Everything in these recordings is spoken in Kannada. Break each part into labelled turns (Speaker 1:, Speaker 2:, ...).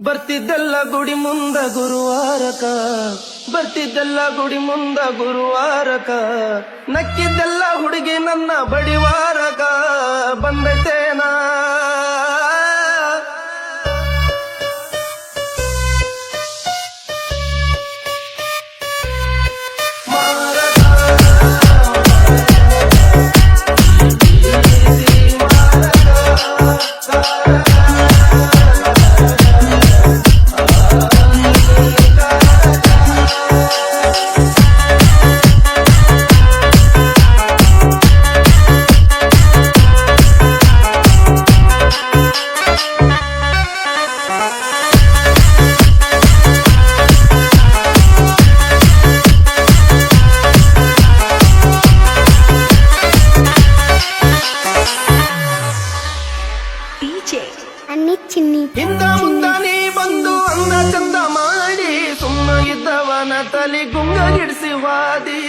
Speaker 1: ಬರ್ತಿದ್ದಲ್ಲ ಗುಡಿ ಮುಂದ ಗುರುವಾರಕ, ಬರ್ತಿದ್ದಲ್ಲ ಗುಡಿ ಮುಂದ ಗುರುವಾರಕ, ನಕ್ಕಿದ್ದಲ್ಲ ಹುಡುಗಿ ನನ್ನ ಬಡಿವಾರಕ, ಬಂದೈತೇನಾ ಹಿಂದ ಮುಂದ ನೀ ಬಂದು ಅಂದ ಚಂದ ಮಾಡಿ ಸುಮ್ಮ ಇದ್ದವನ ತಲೆ ಗುಂಗಿಡಿಸಿ ವಾದಿ.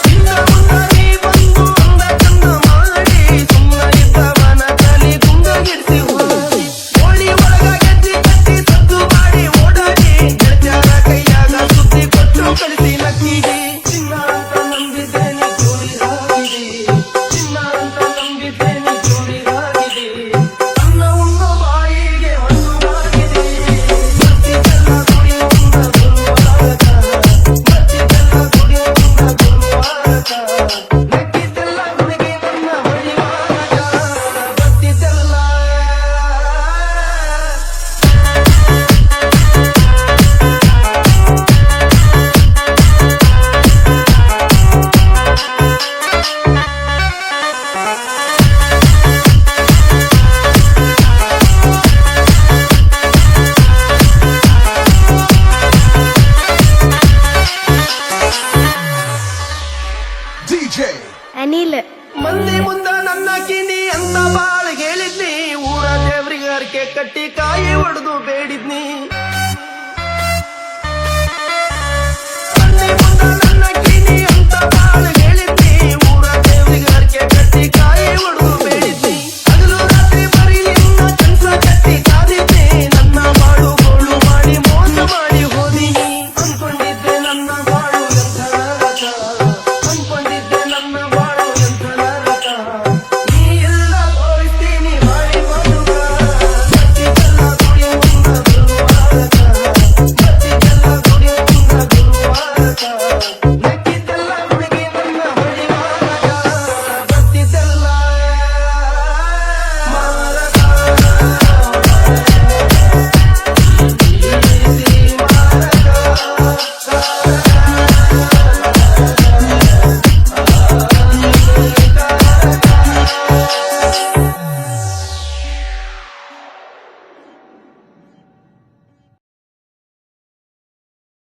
Speaker 1: ಹಿಂದ ಮುಂದ ನೀ ಬಂದು ಅಂದ ಚಂದ ಮಾಡಿ ಸುಮ್ಮ ಇದ್ದವನ ತಲೆ ಗುಂಗಿಡಿಸಿ ವಾದಿ. ಓಡಿ ಒಳಗ ಗೆಜ್ಜಿ ಕಟ್ಟಿ ಸದ್ದು ಮಾಡಿ ಓಡಾಡಿ ಗೆಳತ್ಯಾರ ಕೈಯಾಗ ಸುದ್ದಿ ಕೊಟ್ಟು ಕಳಿಸಿ ನಕ್ಕಿದೆ. ಚಿನ್ನ ಅಂತ ನಂಬಿದ್ದೇನೆ ಜೋಡಿ ಆಗಿದೆ, ಚಿನ್ನ ಅಂತ ನಂಬಿದ್ದೇನೆ
Speaker 2: ಅನಿಲ್.
Speaker 1: ಮಂದಿ ಮುಂದ ನನ್ನ ಕಿನಿ ಅಂತ ಬಾಳ್ ಹೇಳಿದ್ನಿ, ಊರ ದೇವ್ರಿಗಾರ್ಕೆ ಕಟ್ಟಿ ಕಾಯಿ ಹೊಡೆದು ಬೇಡಿದ್ನಿ.